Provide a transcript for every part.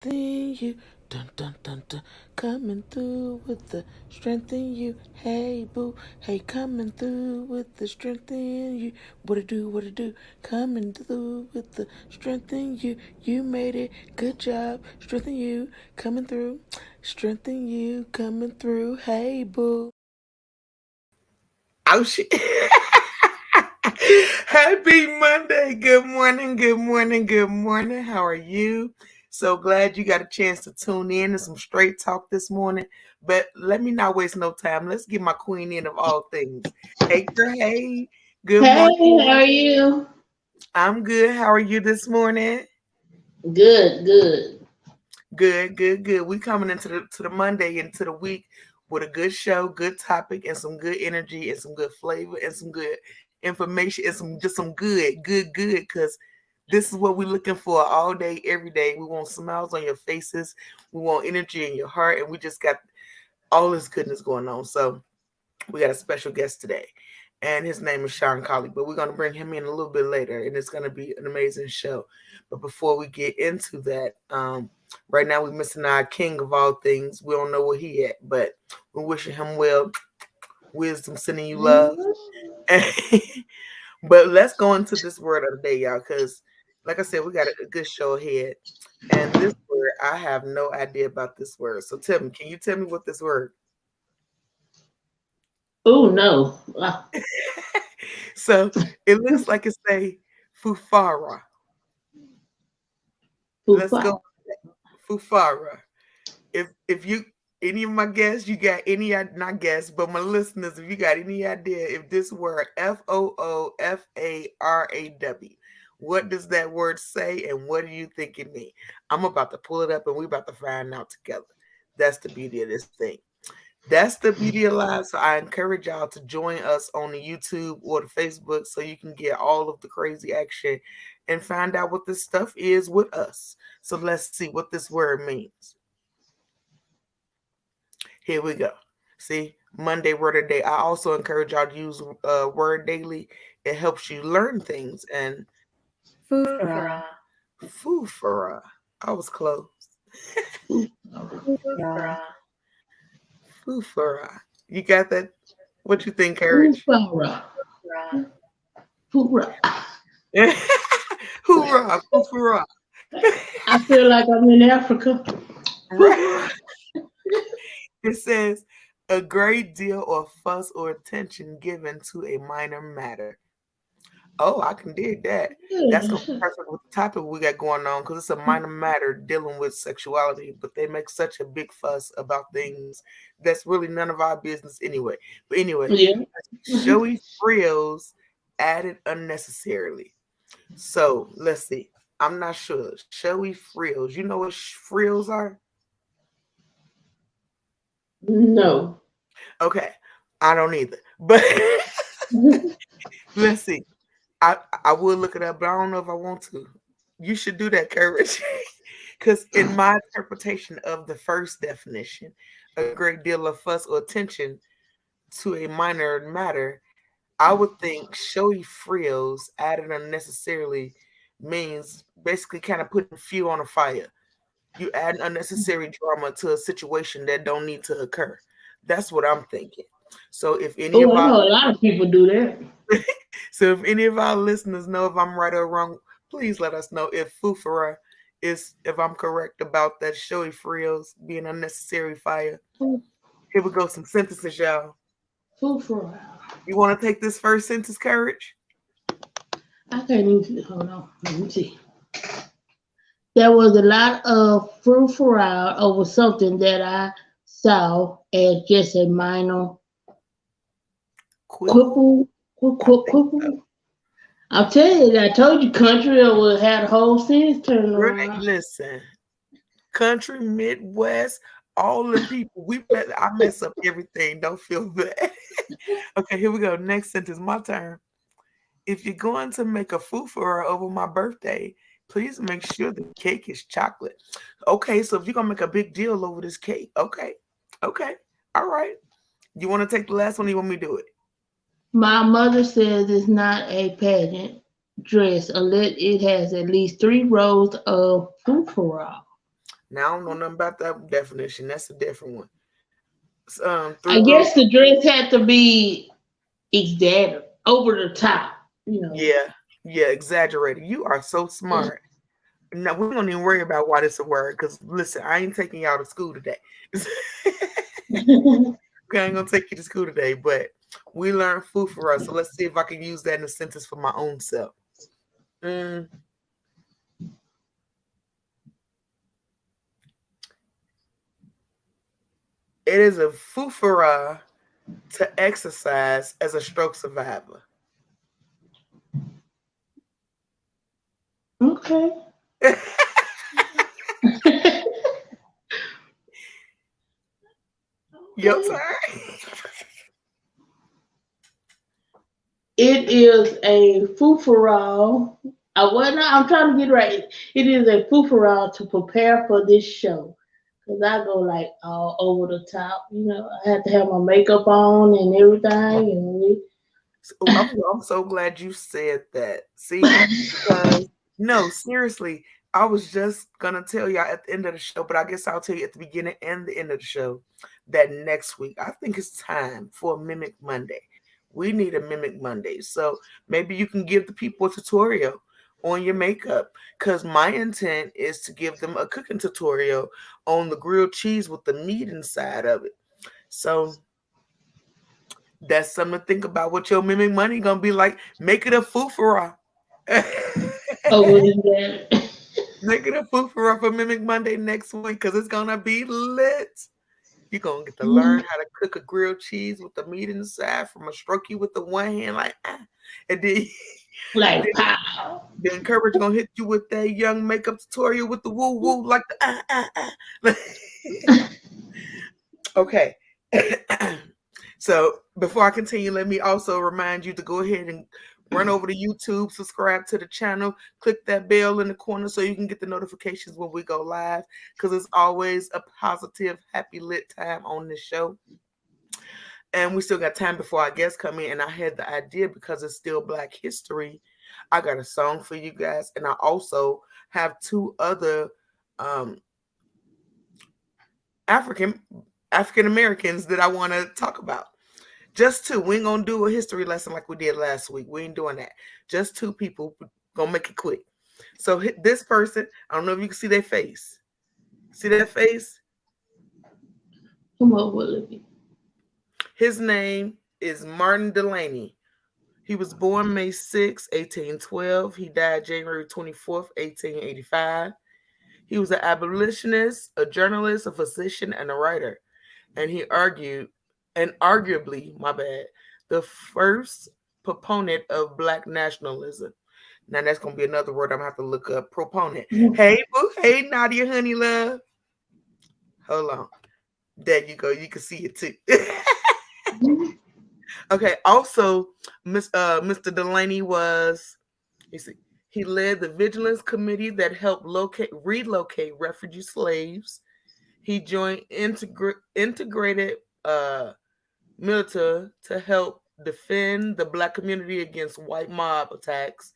in you, dun dun dun dun, coming through with the strength in you. Hey boo, hey, coming through with the strength in you. What it do, what it do, coming through with the strength in you. You made it, good job, strength in you, coming through, strength in you, coming through. Hey boo. Oh shit. Happy Monday. Good morning. Good morning. Good morning. How are you? So glad you got a chance to tune in to some straight talk this morning. But let me not waste no time. Let's get my queen in of all things. Hey, girl. Hey. Good Hey, morning. how are you? I'm good. How are you this morning? Good, good. Good, good, good. We coming into the Monday into the week with a good show, good topic, and some good energy, and some good flavor, and some good information, and some good, good, good. Because this is what we're looking for all day, every day. We want smiles on your faces, we want energy in your heart, and we just got all this goodness going on. So we got a special guest today, and his name is Sean Collie. But we're gonna bring him in a little bit later, and it's gonna be an amazing show. But before we get into that, right now we're missing our king of all things. We don't know where he at, but we're wishing him well, wisdom, sending you love. But let's go into this word of the day, y'all, because like I said, we got a good show ahead. And this word, I have no idea about this word. So tell me, can you tell me what this word? Oh no. So it looks like it's a fufara. Let's Fufa. go fufara. If you any of my guests, you got any not guests, but my listeners, if you got any idea if this word FOOFARAW, what does that word say and what do you think it means? I'm about to pull it up and we're about to find out together. That's the beauty of this thing. That's the beauty of live. So I encourage y'all to join us on the YouTube or the Facebook so you can get all of the crazy action and find out what this stuff is with us. So let's see what this word means. Here we go. See, Monday word of the day. I also encourage y'all to use word daily. It helps you learn things. And Fufra. foofara. I was close. Fufra. Foofara. You got that? What you think, Courage? Fufara. Fufra. Fufara. Hoorah, foofara. I feel like I'm in Africa. Right. Fufara. It says a great deal of fuss or attention given to a minor matter. Oh, I can dig that. That's gonna be perfect with the topic we got going on because it's a minor matter dealing with sexuality, but they make such a big fuss about things that's really none of our business anyway. But anyway, Yeah. showy frills added unnecessarily. So let's see. I'm not sure. Showy frills. You know what frills are? No. Okay, I don't either. But let's see. I will look it up, but I don't know if I want to. You should do that, Courage. Because in my interpretation of the first definition, a great deal of fuss or attention to a minor matter, I would think showy frills added unnecessarily means basically kind of putting fuel on a fire. You add unnecessary drama to a situation that don't need to occur. That's what I'm thinking. So if any Oh, of I our know a lot of people do that. so if any of our listeners know if I'm right or wrong, please let us know if Fufara is if I'm correct about that showy frills being unnecessary fire. Here we go, some sentences, y'all. Fufara. You want to take this first sentence, Courage? I can't even hold on. Let me see. There was a lot of furor over something that I saw as just a minor Quibble? quibble. I think so. Quibble. I'll tell you, I told you country would have the whole sentence turned Renee, around. listen, country, Midwest, all them people, I mess up everything. Don't feel bad. Okay, here we go. Next sentence, my turn. If you're going to make a foofara over my birthday, please make sure the cake is chocolate. Okay, so if you're gonna make a big deal over this cake, okay, all right. You want to take the last one? Or you want me to do it? My mother says it's not a pageant dress unless it has at least 3 rows of furor. Now I don't know nothing about that definition. That's a different one. I Three girls. guess the dress had to be exaggerated, over the top, you know. Yeah, yeah, exaggerated. You are so smart. No, we don't even worry about why this a word. Cause listen, I ain't taking y'all to school today. I ain't gonna take you to school today, but we learned food for us. So let's see if I can use that in a sentence for my own self. Mm, it is a fufara to exercise as a stroke survivor. Okay. Your Okay. turn. It is a foofarall. I'm trying to get right. It is a foofarall to prepare for this show. Cause I go like all over the top, you know. I have to have my makeup on and everything, and I'm so glad you said that. See, because no, seriously, I was just gonna tell y'all at the end of the show, but I guess I'll tell you at the beginning and the end of the show that next week I think it's time for a Mimic Monday. We need a Mimic Monday, so maybe you can give the people a tutorial on your makeup. Because my intent is to give them a cooking tutorial on the grilled cheese with the meat inside of it. So that's something to think about. What your mimic money gonna be like? Make it a fufara. oh, what is that? Make it a fufara for Mimic Monday next week because it's gonna be lit. You're gonna get to learn how to cook a grilled cheese with the meat inside from a stroke you with the one hand, like and then, Like then pow. the encourager gonna hit you with that young makeup tutorial with the woo woo like the. Okay. So before I continue, let me also remind you to go ahead and run over to YouTube, subscribe to the channel, click that bell in the corner so you can get the notifications when we go live. Because it's always a positive, happy lit time on this show. And we still got time before our guests come in. And I had the idea because it's still Black History. I got a song for you guys, and I also have two other um, African African Americans that I want to talk about. Just two. We ain't gonna do a history lesson like we did last week. We ain't doing that. Just two people. Gonna make it quick. So this person, I don't know if you can see their face. See that face? Come on, Willoughby. His name is Martin Delaney. He was born May 6, 1812. He died January 24th, 1885. He was an abolitionist, a journalist, a physician, and a writer. And he argued, and arguably, my bad, the first proponent of Black nationalism. Now that's gonna be another word I'm gonna have to look up. Proponent. Hey, boo. Hey, Nadia, honey, love. Hold on. There you go. You can see it too. Okay. Also, Mr. Delaney was. You see, he led the Vigilance Committee that helped relocate refugee slaves. He joined integrated military to help defend the Black community against white mob attacks.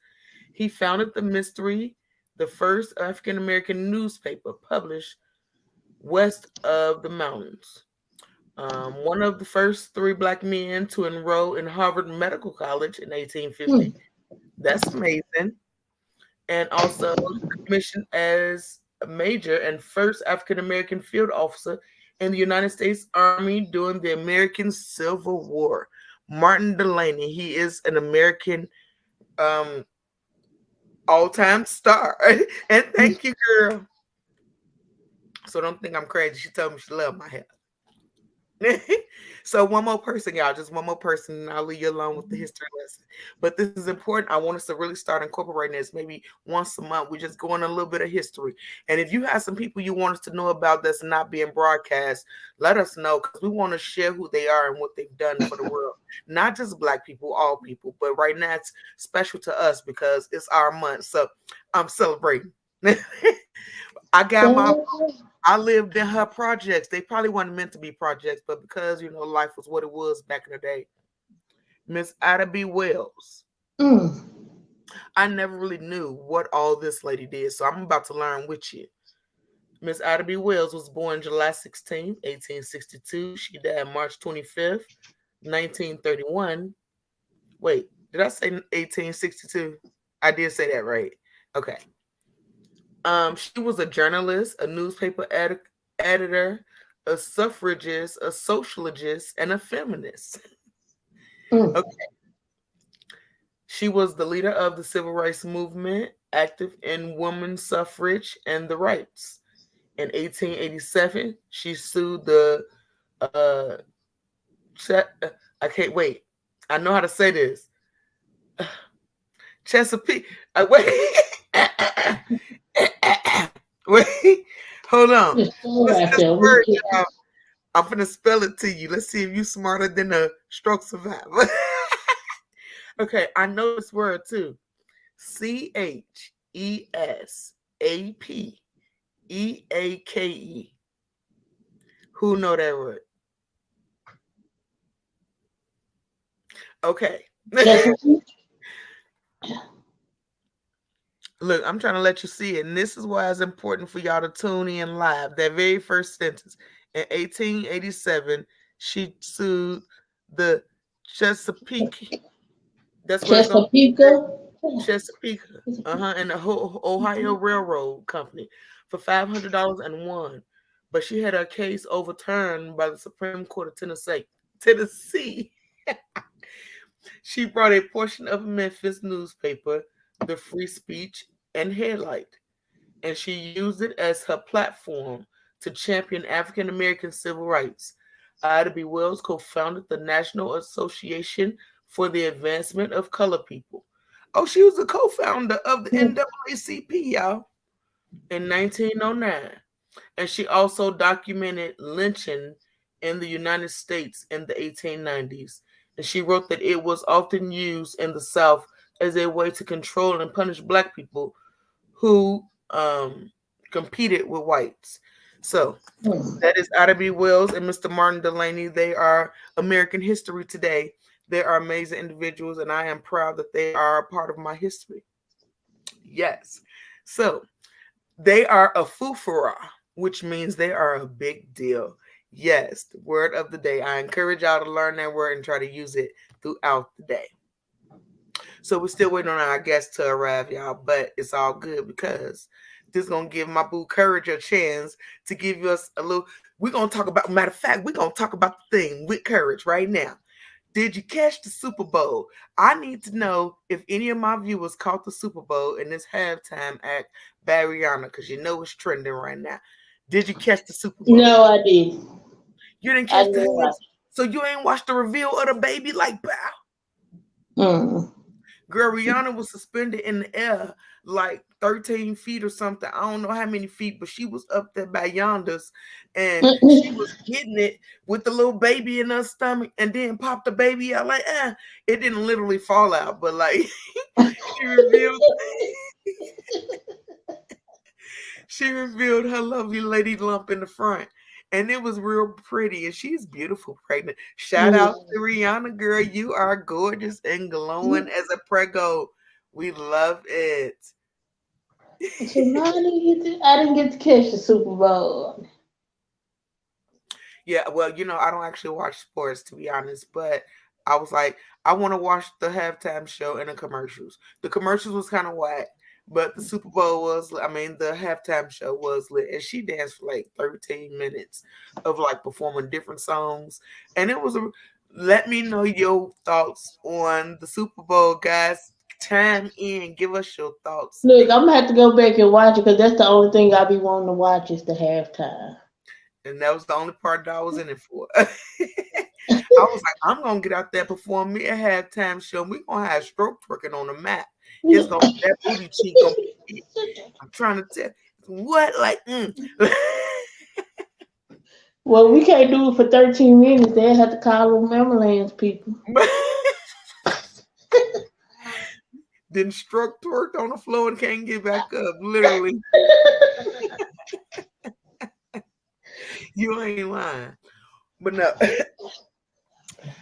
He founded the Mystery, the first African American newspaper published west of the mountains. One of the first three Black men to enroll in Harvard Medical College in 1850. That's amazing. And also commissioned as a major and first African American field officer in the United States Army during the American Civil War. Martin Delaney, he is an American um, all-time star. And thank you, girl. So don't think I'm crazy. She told me she loved my hair. So one more person, y'all, just one more person, and I'll leave you alone with the history lesson. But this is important. I want us to really start incorporating this. Maybe once a month, we just go in a little bit of history. And if you have some people you want us to know about that's not being broadcast, let us know because we want to share who they are and what they've done for the world. Not just Black people, all people. But right now it's special to us because it's our month. So I'm celebrating. I got my I lived in her projects. They probably weren't meant to be projects, but because life was what it was back in the day. Miss Ida B. Wells. Mm. I never really knew what all this lady did, so I'm about to learn with you. Miss Ida B. Wells was born July 16th, 1862. She died March 25th, 1931. Wait, did I say 1862? I did say that right. Okay. She was a journalist, a newspaper editor, a suffragist, a sociologist, and a feminist. Mm. Okay. She was the leader of the civil rights movement, active in women's suffrage and the rights. In 1887, she sued the uh, I can't wait. I know how to say this. Chesapeake. Wait. Wait. Hold on. It's all What's right this there. We word, get y'all? I'm gonna spell it to you. Let's see if you smarter than a stroke survivor. Okay, I know this word too. Chesappeake. Who know that word? Okay. Chesapeake. Look, I'm trying to let you see it. And this is why it's important for y'all to tune in live. That very first sentence. In 1887, she sued the Chesapeake. That's what it's going to be. Chesapeake. Chesapeake. And the Ohio Railroad Company for $500 and won. But she had her case overturned by the Supreme Court of Tennessee. She brought a portion of a Memphis newspaper, the Free Speech and Headlight, and she used it as her platform to champion African American civil rights. Ida B. Wells co-founded the National Association for the Advancement of Colored People. Oh, she was a co-founder of the NAACP, y'all, in 1909. And she also documented lynching in the United States in the 1890s. And she wrote that it was often used in the South as a way to control and punish Black people who competed with whites. So that is Ida B. Wells and Mr. Martin Delaney. They are American history today. They are amazing individuals, and I am proud that they are a part of my history. Yes. So they are a fufara, which means they are a big deal. Yes, the word of the day. I encourage y'all to learn that word and try to use it throughout the day. So we're still waiting on our guests to arrive, y'all, but it's all good because this is going to give my boo Courage a chance to give us a little. We're going to talk about, matter of fact, we're going to talk about the thing with Courage right now. Did you catch the Super Bowl? I need to know if any of my viewers caught the Super Bowl in this halftime act by Rihanna, because you know it's trending right now. Did you catch the Super Bowl? No, I didn't. You didn't I catch the didn't watch. So you ain't watched the reveal of the baby like bow. Mm. Girl, Rihanna was suspended in the air like 13 feet or something. I don't know how many feet, but she was up there by yonders, and she was getting it with the little baby in her stomach, and then popped the baby out like, it didn't literally fall out, but like she revealed she revealed her lovely lady lump in the front. And it was real pretty. And she's beautiful pregnant. Shout out to Rihanna, girl. You are gorgeous and glowing as a prego. We love it. So no, I didn't get to catch the Super Bowl. Yeah, well, I don't actually watch sports, to be honest, but I was like, I want to watch the halftime show and the commercials. The commercials was kind of whack, but the Super Bowl the halftime show was lit, and she danced for like 13 minutes of like performing different songs, and it was let me know your thoughts on the Super Bowl, guys. Chime in, give us your thoughts. Look, I'm gonna have to go back and watch it because that's the only thing I be wanting to watch is the halftime. And that was the only part that I was in it for. I was like, I'm gonna get out there perform me a halftime show. We're gonna have stroke twerking on the mat. It's gonna be that booty cheek gonna be. I'm trying to tell what Well, we can't do it for 13 minutes. They have to call them ambulance people. Then stroke twerked on the floor and can't get back up. Literally. You ain't lying. But no.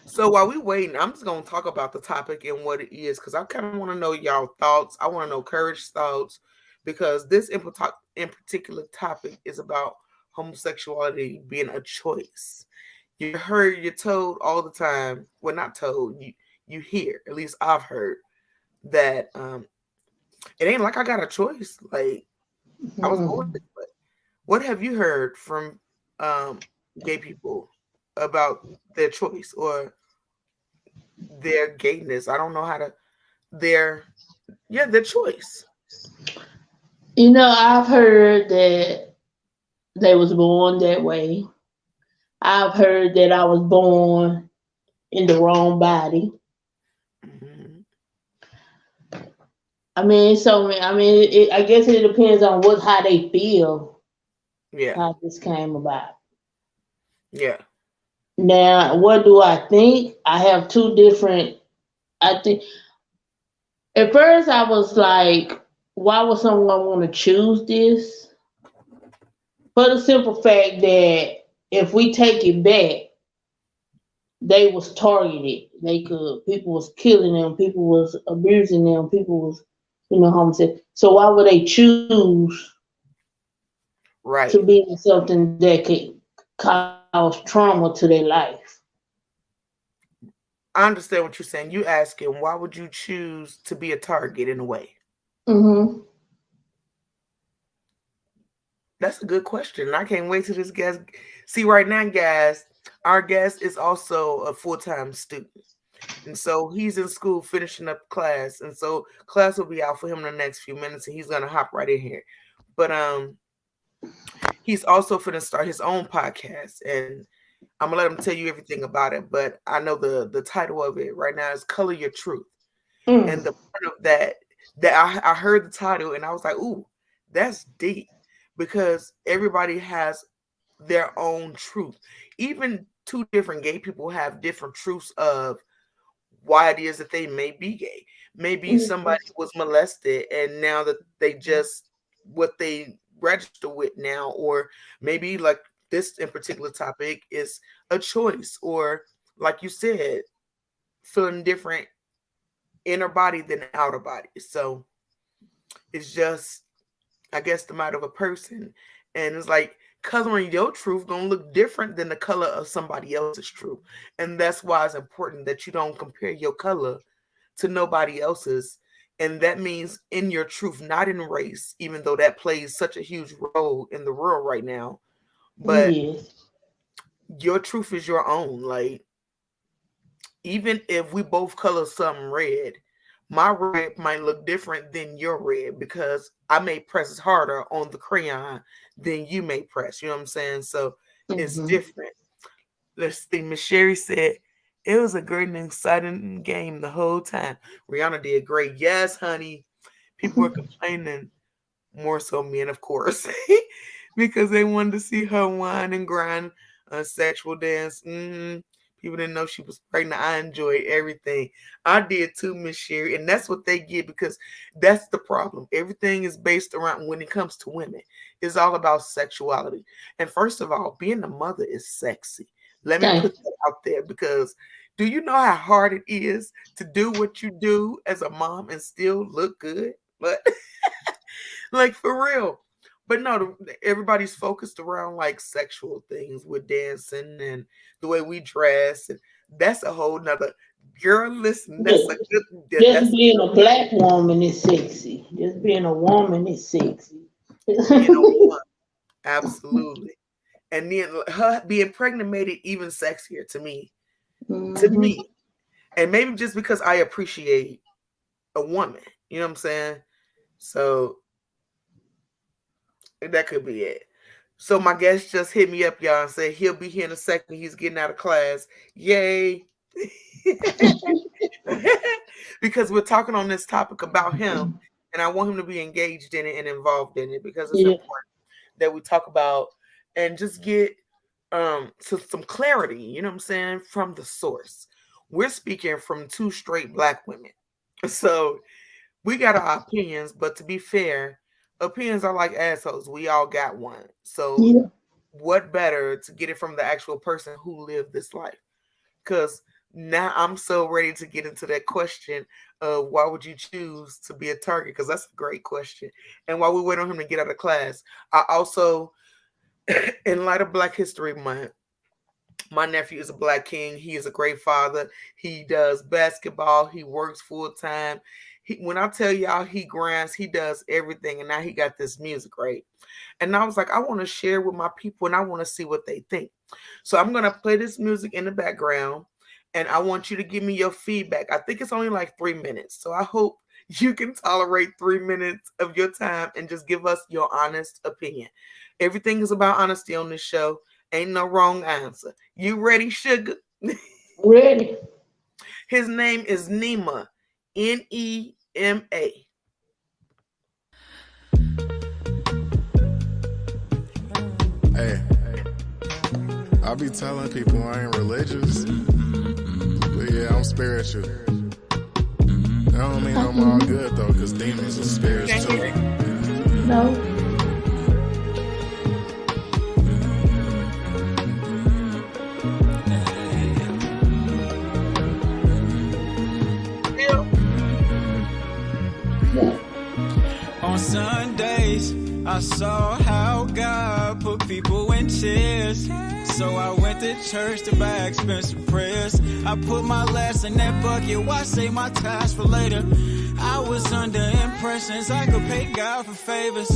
So while we waiting, I'm just gonna talk about the topic and what it is, because I kind of want to know y'all thoughts. I want to know Courage's thoughts, because this in particular topic is about homosexuality being a choice. You're told all the time. Well, not told. You hear. At least I've heard that it ain't like I got a choice. Like I was born Mhm. this way. What have you heard from gay people about their choice or their gayness? I don't know how to their their choice. I've heard that they was born that way. I've heard that I was born in the wrong body. Hmm. I guess it depends on how they feel, Yeah, how this came about. yeah, Now, what do I think? I have two different. I think at first I was like, why would someone want to choose this? For the simple fact that if we take it back, they was targeted. People was killing them, people was abusing them, people was homosexual. So why would they choose to right. be in something that could cause trauma to their life? I understand what you're saying. You asking why would you choose to be a target in a way? Mm-hmm. That's a good question. I can't wait till this guest. See, right now, guys, our guest is also a full-time student. And so he's in school finishing up class. And so class will be out for him in the next few minutes and he's gonna hop right in here. But he's also finna start his own podcast and I'm gonna let him tell you everything about it. But I know the title of it right now is Color Your Truth. And Mm. the part of that I heard the title and I was like, ooh, that's deep because everybody has their own truth. Even two different gay people have different truths of why it is that they may be gay. Maybe somebody was molested and now that they just what they register with now, or maybe like this in particular topic is a choice, or like you said, feeling different inner body than outer body. So it's just, I guess, the matter of a person. And it's like coloring your truth gonna look different than the color of somebody else's truth. And that's why it's important that you don't compare your color to nobody else's. And that means in your truth, not in race, even though that plays such a huge role in the world right now. But Yes. your truth is your own. Like, even if we both color something red, my red might look different than your red because I may press harder on the crayon than you may press. You know what I'm saying? So it's Mm-hmm. different. Let's see. Miss Sherry said it was a great and exciting game the whole time. Rihanna did great. Yes, honey. People were complaining, more so men, of course, because they wanted to see her whine and grind a sexual dance. People didn't know she was pregnant. I enjoyed everything. I did too, Miss Sherry, and that's what they get because that's the problem. Everything is based around when it comes to women. It's all about sexuality. And first of all, being a mother is sexy. Let me Thank put that out there because do you know how hard it is to do what you do as a mom and still look good? But like for real. But no, everybody's focused around like sexual things with dancing and the way we dress, and that's a whole nother girl. Listen, that's a you. good. Just That's being a black woman is sexy. Just being a woman is sexy. being a woman, absolutely. And then her being pregnant made it even sexier to me. To Hmm. me, and maybe just because I appreciate a woman, you know what I'm saying? So that could be it. So my guest just hit me up, y'all, and said he'll be here in a second. He's getting out of class. Yay. Because we're talking on this topic about him, and I want him to be engaged in it and involved in it because it's Yeah. important that we talk about and just get some clarity, you know what I'm saying, from the source. We're speaking from two straight black women. So we got our opinions, but to be fair, opinions are like assholes. We all got one. So Yeah. what better to get it from the actual person who lived this life? Because Now I'm so ready to get into that question of why would you choose to be a target? Because that's a great question. And while we wait on him to get out of class, I also, in light of Black History Month, my nephew is a Black king. He is a great father. He does basketball. He works full time. When I tell y'all he grinds, he does everything. And now he got this music, right? And I was like, I want to share with my people and I want to see what they think. So I'm going to play this music in the background and I want you to give me your feedback. I think it's only like 3 minutes. So I hope you can tolerate 3 minutes of your time and just give us your honest opinion. Everything is about honesty on this show. Ain't no wrong answer. You ready, sugar? Ready? His name is Nema. Nema. Hey, I be telling people I ain't religious, but yeah, I'm spiritual. That don't mean I'm all good though, cause demons are spirits too. No. On Sundays, I saw how God put people in chairs. So I went to church to buy expensive prayers. I put my last in that bucket, why save my tithes for later? I was under impressions I could pay God for favors.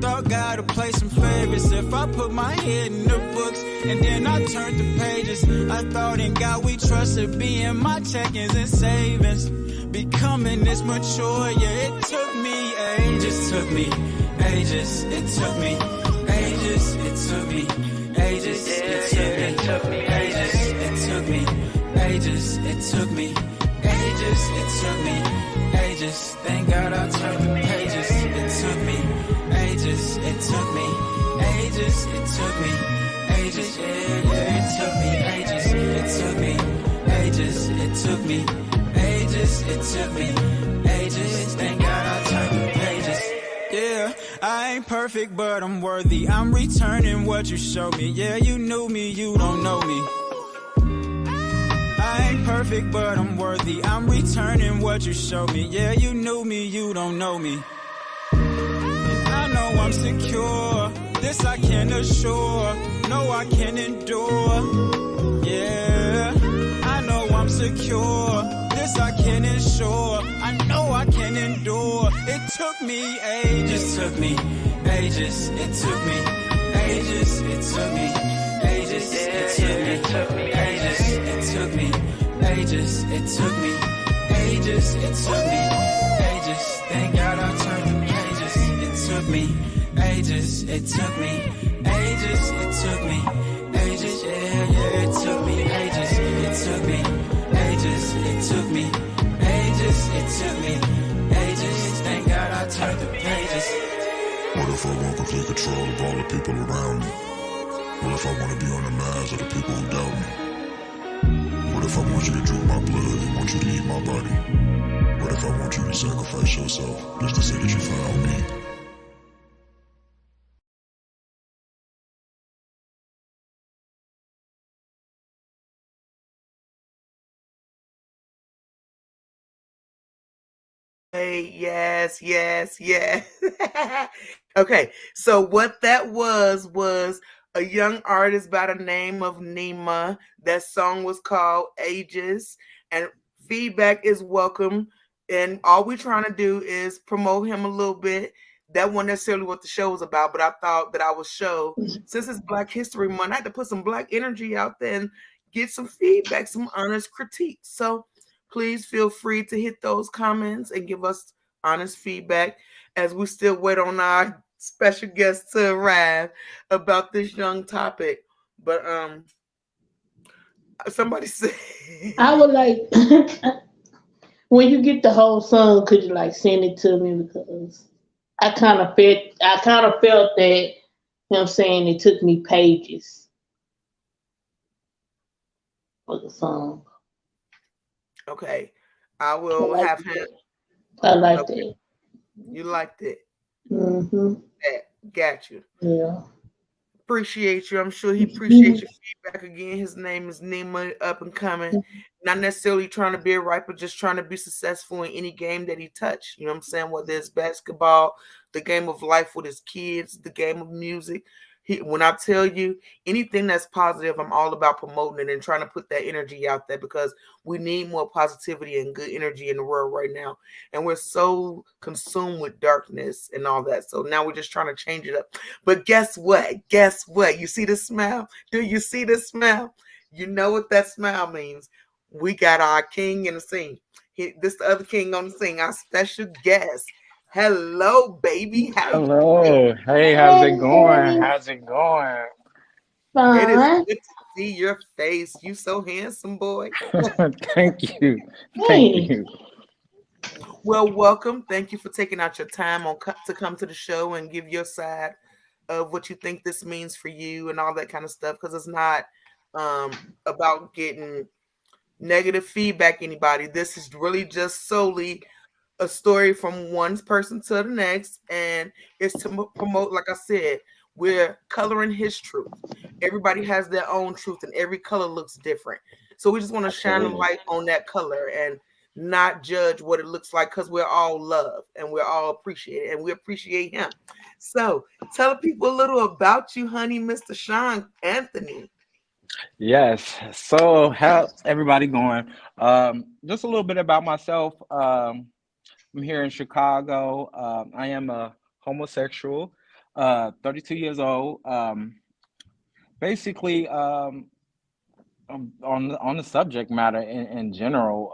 Thought God would play some favors if I put my head in the books and then I turned the pages. I thought in God we trusted, being my check-ins and savings. Becoming this mature, yeah, it took me ages, it took me ages, it took me ages, it took me ages, it took me ages, it took me ages, it took me ages, it took me ages. Thank God I turned the pages. It took me ages, it took me ages, it took me ages, yeah, it took me ages, it took me ages, it took me ages, it took me ages. Thank God I turned the pages. Yeah, I ain't perfect, but I'm worthy. I'm returning what you showed me. Yeah, you knew me, you don't know me. I ain't perfect, but I'm worthy. I'm returning what you showed me. Yeah, you knew me, you don't know me. I know I'm secure. This I can assure. No, I can endure. Yeah, I know I'm secure. This I can ensure. I know I can endure. It took me ages. It took me ages. It took me ages. It took me ages. It took me ages. It took me ages. It took me ages. It took me ages. Thank God I turned the pages. It took me ages. It took me ages. It took me ages. Yeah, yeah. It took me ages. It took me ages. It took me ages. It took me ages. Thank God I turned the pages. What if I want complete control of all the people around me? What if I want to be on the minds of the people who doubt me? What if I want you to drink my blood and want you to eat my body? What if I want you to sacrifice yourself just to say that you found me? Hey, yes, yes, yes. Okay, so what that was a young artist by the name of Nema. That song was called Ages, and feedback is welcome. And all we're trying to do is promote him a little bit. That wasn't necessarily what the show was about, but I thought that I would show, since it's Black History Month, I had to put some Black energy out there and get some feedback, some honest critique. So please feel free to hit those comments and give us honest feedback as we still wait on our special guest to arrive about this young topic. But somebody said I would like when you get the whole song, could you like send it to me because I kind of felt that, you know what I'm saying, it took me pages for the song. okay, I I will like have him. that. I like Okay, that. you liked it. Mhm. Got you. Yeah. Appreciate you. I'm sure he appreciates your feedback again. His name is Nima, up and coming. Not necessarily trying to be a right, but just trying to be successful in any game that he touched. You know what I'm saying? Whether it's basketball, the game of life with his kids, the game of music. When I tell you anything that's positive, I'm all about promoting it and trying to put that energy out there because we need more positivity and good energy in the world right now. And we're so consumed with darkness and all that. So now we're just trying to change it up. But guess what? Guess what? You see the smile? Do you see the smile? You know what that smile means. We got our king in the scene. This the other king on the scene, our special guest. Hello, baby. How you doing? Hello. Hey, how's it going? How's it going? It is Fine. good to see your face. You so handsome, boy. Thank you. Thank Hey. you. Well, welcome. Thank you for taking out your time to come to the show and give your side of what you think this means for you and all that kind of stuff. Because it's not about getting negative feedback anybody. This is really just solely a story from one person to the next, and it's to promote, like I said, we're coloring his truth. Everybody has their own truth, and every color looks different. So we just want to shine a Absolutely. light on that color and not judge what it looks like because we're all love and we're all appreciated and we appreciate him. So tell people a little about you, honey, Mr. Sean Anthony. Yes. So, how's everybody going? Just a little bit about myself. I'm here in Chicago. I am a homosexual, 32 years old. Basically, on the subject matter in general,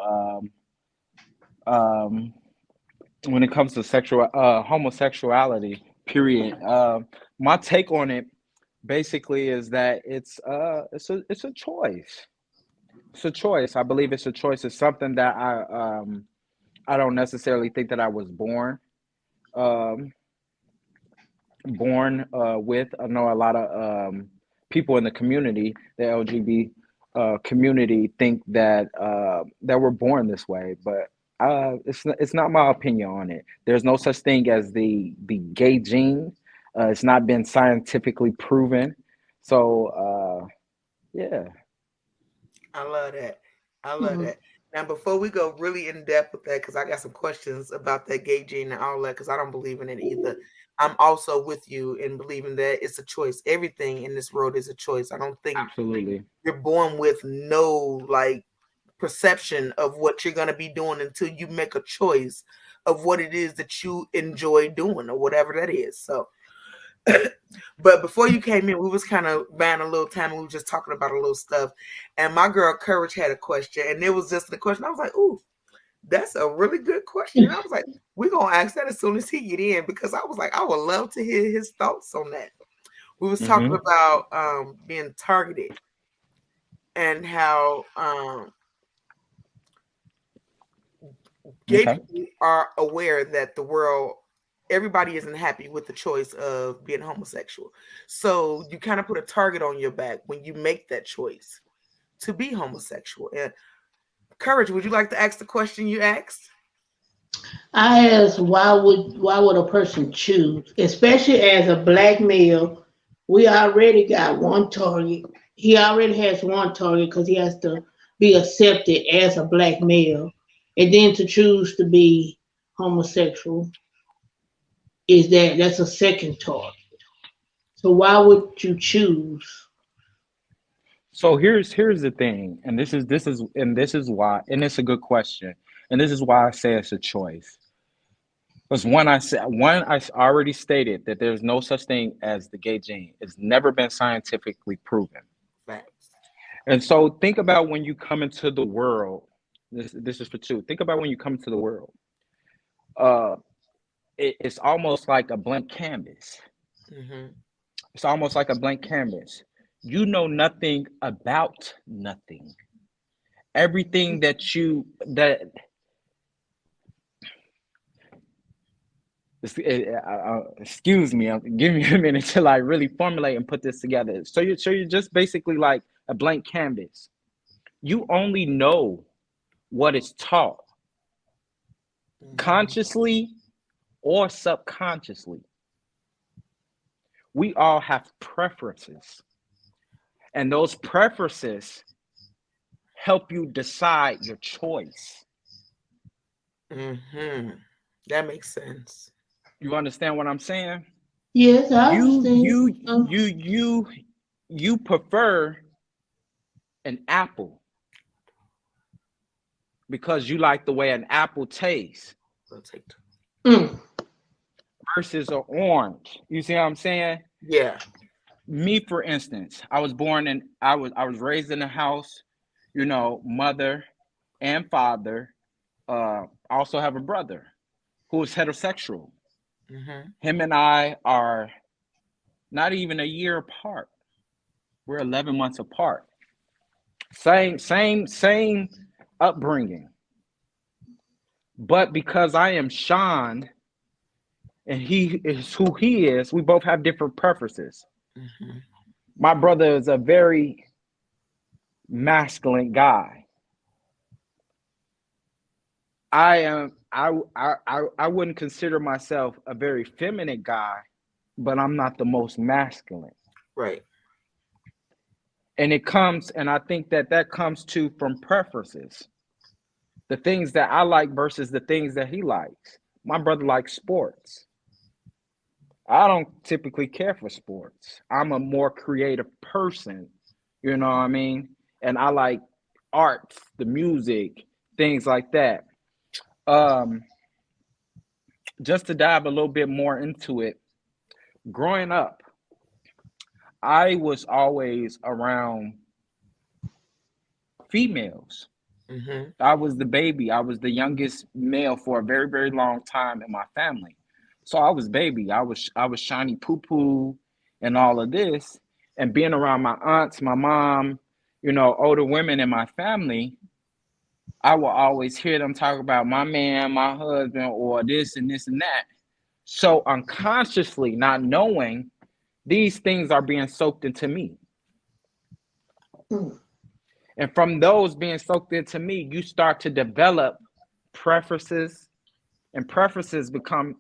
when it comes to sexual homosexuality, period. My take on it basically is that it's a choice. It's a choice. I believe it's a choice. It's something that I don't necessarily think that I was um, born with. I know a lot of people in the community, the LGBT community, think that that we're born this way, but it's not my opinion on it. There's no such thing as the gay gene. It's not been scientifically proven. So yeah. I love that. I love Hmm. that. Now, before we go really in depth with that, because I got some questions about that gay gene and all that, because I don't believe in it either. I'm also with you in believing that it's a choice. Everything in this world is a choice. I don't think Absolutely. you're born with no like perception of what you're going to be doing until you make a choice of what it is that you enjoy doing or whatever that is. So, but before you came in, we was kind of buying a little time and we were just talking about a little stuff. And my girl Courage had a question, and it was just the question. I was like, "Ooh, that's a really good question." And I was like, "We're gonna ask that as soon as he get in," because I was like, "I would love to hear his thoughts on that." We was talking Hmm. about being targeted and how gay Okay. people are aware that the world, everybody isn't happy with the choice of being homosexual. So you kind of put a target on your back when you make that choice to be homosexual. And Courage, would you like to ask the question you asked? I ask why would a person choose, especially as a black male? We already got one target. He already has one target because he has to be accepted as a black male, and then to choose to be homosexual that's a second target. So why would you choose? So here's the thing, and this is why, and it's a good question, and this is why I say it's a choice. Because already stated that there's no such thing as the gay gene. It's never been scientifically proven. Facts. And so think about when you come into the world. This is for two. Think about when you come into the world. Uh, it's almost like a blank canvas. Hmm. It's almost like a blank canvas. You know nothing about nothing. Everything that you that excuse me, give me a minute to like really formulate and put this together. So you're just basically like a blank canvas. You only know what is taught Hmm. consciously or subconsciously. we all have preferences, and those preferences help you decide your choice. Mm-hmm. That makes sense. You understand what I'm saying? Yes, I You understand. you you you you prefer an apple because you like the way an apple tastes We'll take two. Mm. versus an orange. You see what I'm saying? Yeah. Me, for instance, I was raised in a house, mother and father. I also have a brother who is heterosexual. Mm-hmm. Him and I are not even a year apart. We're 11 months apart. Same upbringing. But because I am Sean and he is who he is, we both have different preferences. Mm-hmm. My brother is a very masculine guy. I wouldn't consider myself a very feminine guy, but I'm not the most masculine. Right. And I think that comes from preferences. The things that I like versus the things that he likes. My brother likes sports. I don't typically care for sports. I'm a more creative person, you know what I mean? And I like arts, the music, things like that. Um, just to dive a little bit more into it, growing up, I was always around females. Mm-hmm. I was the baby. I was the youngest male for a very, very long time in my family. So I was baby. I was shiny poo poo and all of this. And being around my aunts, my mom, older women in my family, I will always hear them talk about my man, my husband, or this and this and that. So unconsciously, not knowing, these things are being soaked into me. Mm. And from those being soaked into me, you start to develop preferences, and preferences become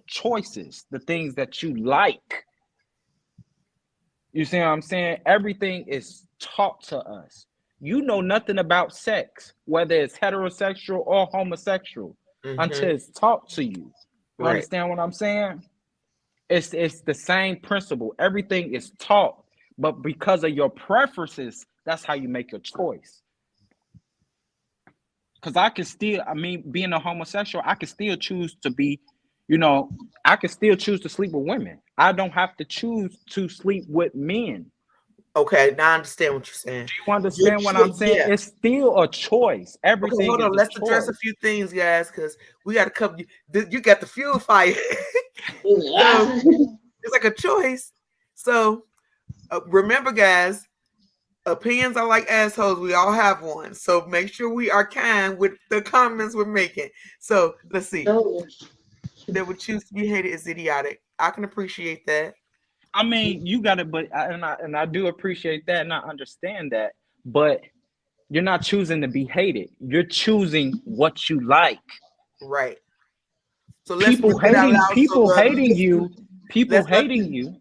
choices, the things that you like. You see what I'm saying? Everything is taught to us. You know nothing about sex, whether it's heterosexual or homosexual, Mm-hmm. until it's taught to you. You Right. understand what I'm saying? It's the same principle. Everything is taught, but because of your preferences, that's how you make your choice. Because being a homosexual, I can still choose to be, I can still choose to sleep with women. I don't have to choose to sleep with men. Okay, now I understand what you're saying. Do you understand what I'm saying? Yeah. It's still a choice. Okay, Everything hold is on. a Let's address a choice. few things, guys, because we got to cover you. You got the fuel fire. So Yeah. it's like a choice. So remember, guys, opinions are like assholes. We all have one. So make sure we are kind with the comments we're making. So let's see. No. That would choose to be hated is idiotic. I can appreciate that. I mean, you got it, and I do appreciate that, and I understand that. But you're not choosing to be hated. You're choosing what you like. Right. So let's People read that out hating, loud so people the hating you, listen, people let's let hating you.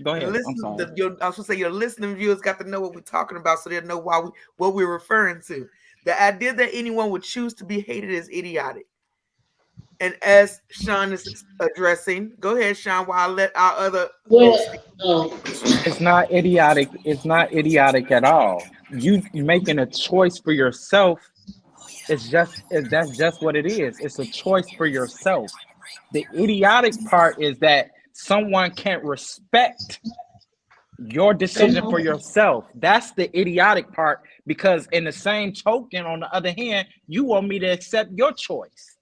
Go the ahead. I'm listen sorry. I was gonna say your listening viewers got to know what we're talking about so they'll know what we're referring to. The idea that anyone would choose to be hated is idiotic. And as Sean is addressing, go ahead, Sean, while I let our other folks Well, speak. It's not idiotic. It's not idiotic at all. You making a choice for yourself. That's just what it is. It's a choice for yourself. The idiotic part is that someone can't respect your decision for yourself. That's the idiotic part, because in the same token, on the other hand, you want me to accept your choice,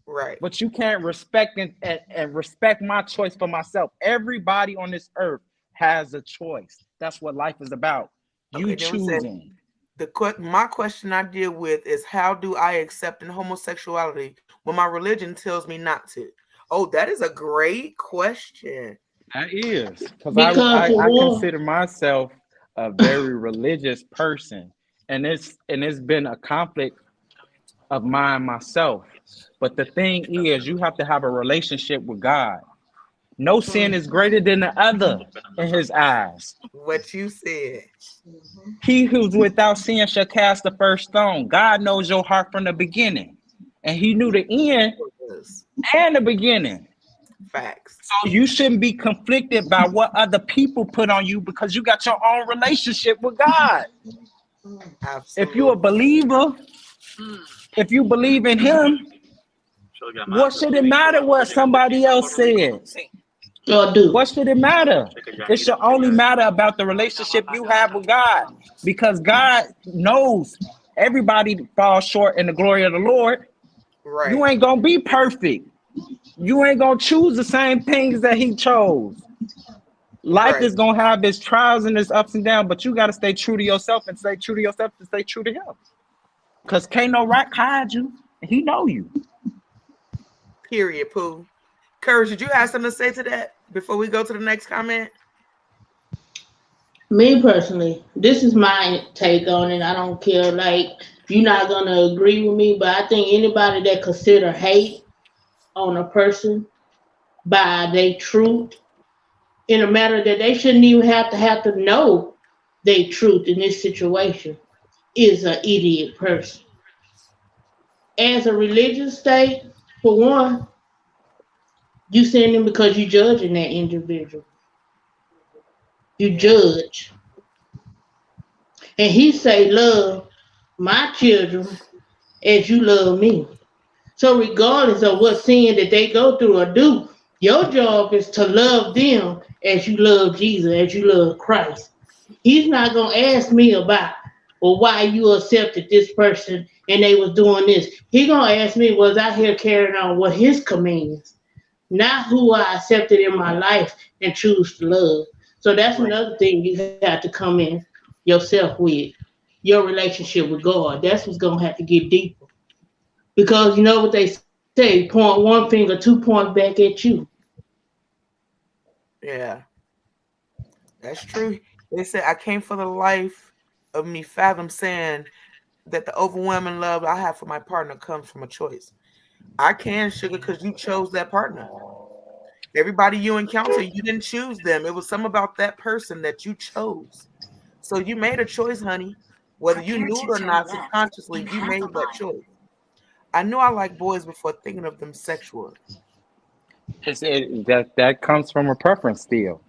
Right. but you can't respect and respect my choice for myself. Everybody on this earth has a choice. That's what life is about. You Okay, then we said choosing. my question I deal with is how do I accept in homosexuality when my religion tells me not to? Oh, that is a great question. That is because because I for consider myself a very religious person, and it's been a conflict of mine myself. But the thing is, you have to have a relationship with God No sin is greater than the other in his eyes. What you said. He who's without sin shall cast the first stone. God knows your heart from the beginning. And he knew the end and the beginning. Facts. So you shouldn't be conflicted by what other people put on you because you got your own relationship with God. Absolutely. If you're a believer, if you believe in him, what should it matter what somebody else says? Or do. What should it matter? It should only matter about the relationship you have with God, because God knows everybody falls short in the glory of the Lord. Right. You ain't gonna be perfect. You ain't gonna choose the same things that he chose. Life is gonna have its trials and its ups and downs, but you gotta stay true to yourself and stay true to yourself and stay true to him. Because can't no rock hide you, and he know you. Period, Pooh. Courage, did you have something to say to that before we go to the next comment? Me personally, this is my take on it. I don't care. Like, you're not gonna agree with me, but I think anybody that consider hate on a person by their truth in a matter that they shouldn't even have to know their truth in this situation is an idiot person. As a religious state, for one, you sinning because you judging that individual. You judge. And he say, love my children as you love me. So regardless of what sin that they go through or do, your job is to love them as you love Jesus, as you love Christ. He's not going to ask me about, well, why you accepted this person and they was doing this. He going to ask me, was I here carrying on what his commands, not who I accepted in my life and choose to love. So that's another thing you have to come in yourself with, your relationship with God. That's what's going to have to get deeper. Because you know what they say, point one finger, 2 points back at you. Yeah, that's true. They said, I can't for the life of me fathom saying that the overwhelming love I have for my partner comes from a choice. I can, sugar, because you chose that partner. Everybody you encounter, you didn't choose them. It was something about that person that you chose. So you made a choice, honey. Whether you knew it or not, subconsciously, you made that choice. I knew I liked boys before thinking of them sexual. That comes from a preference still.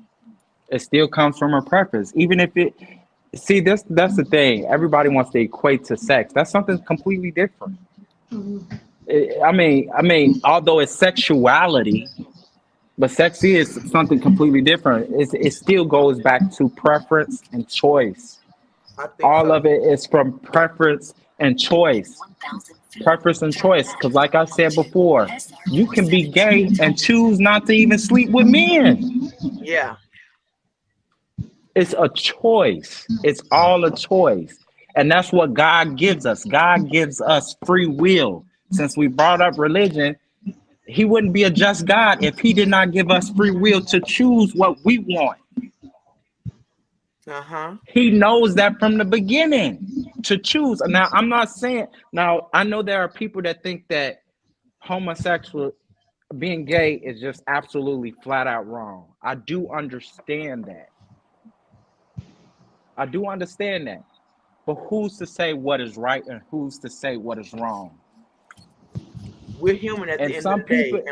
It still comes from a preference. Even if it see that's the thing. Everybody wants to equate to sex. That's something completely different. I mean, although it's sexuality, but sex is something completely different. It still goes back to preference and choice. I think All so. of it is from preference and choice. Preference and choice. Because, like I said before, you can be gay and choose not to even sleep with men. Yeah. It's a choice. It's all a choice. And that's what God gives us. God gives us free will. Since we brought up religion, he wouldn't be a just God if he did not give us free will to choose what we want. He knows that from the beginning to choose. Now, I'm not saying, now, I know there are people that think that homosexual, being gay is just absolutely flat out wrong. I do understand that. I do understand that. But who's to say what is right and who's to say what is wrong? We're human at the end of the day.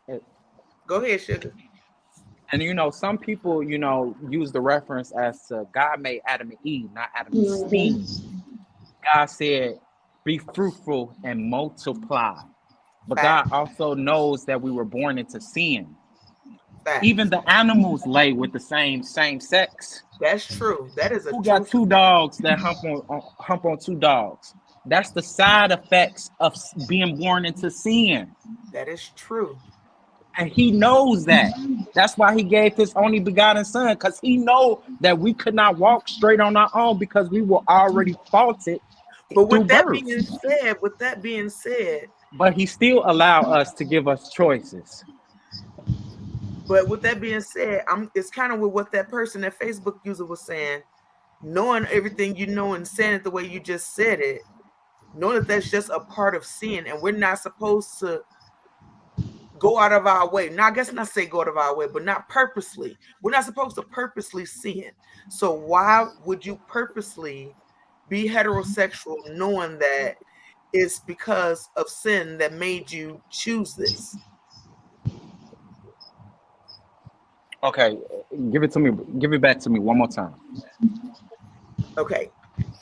And go ahead, sugar. And some people, use the reference as to God made Adam and Eve, not Adam and Steve. God said, be fruitful and multiply. But God also knows that we were born into sin. Even the animals lay with the same sex. That's true. That is a Who got two dogs that hump on two dogs? That's the side effects of being born into sin. That is true. And he knows that. That's why he gave his only begotten son, because he know that we could not walk straight on our own because we were already faulted. But with that being said, but he still allowed us to give us choices. But with that being said, it's kind of with what that person, that Facebook user was saying, knowing everything you know and saying it the way you just said it, knowing that that's just a part of sin and we're not supposed to go out of our way. Now, I guess not say go out of our way, but not purposely. We're not supposed to purposely sin. So why would you purposely be heterosexual knowing that it's because of sin that made you choose this? Okay, give it to me. Give it back to me one more time. Okay.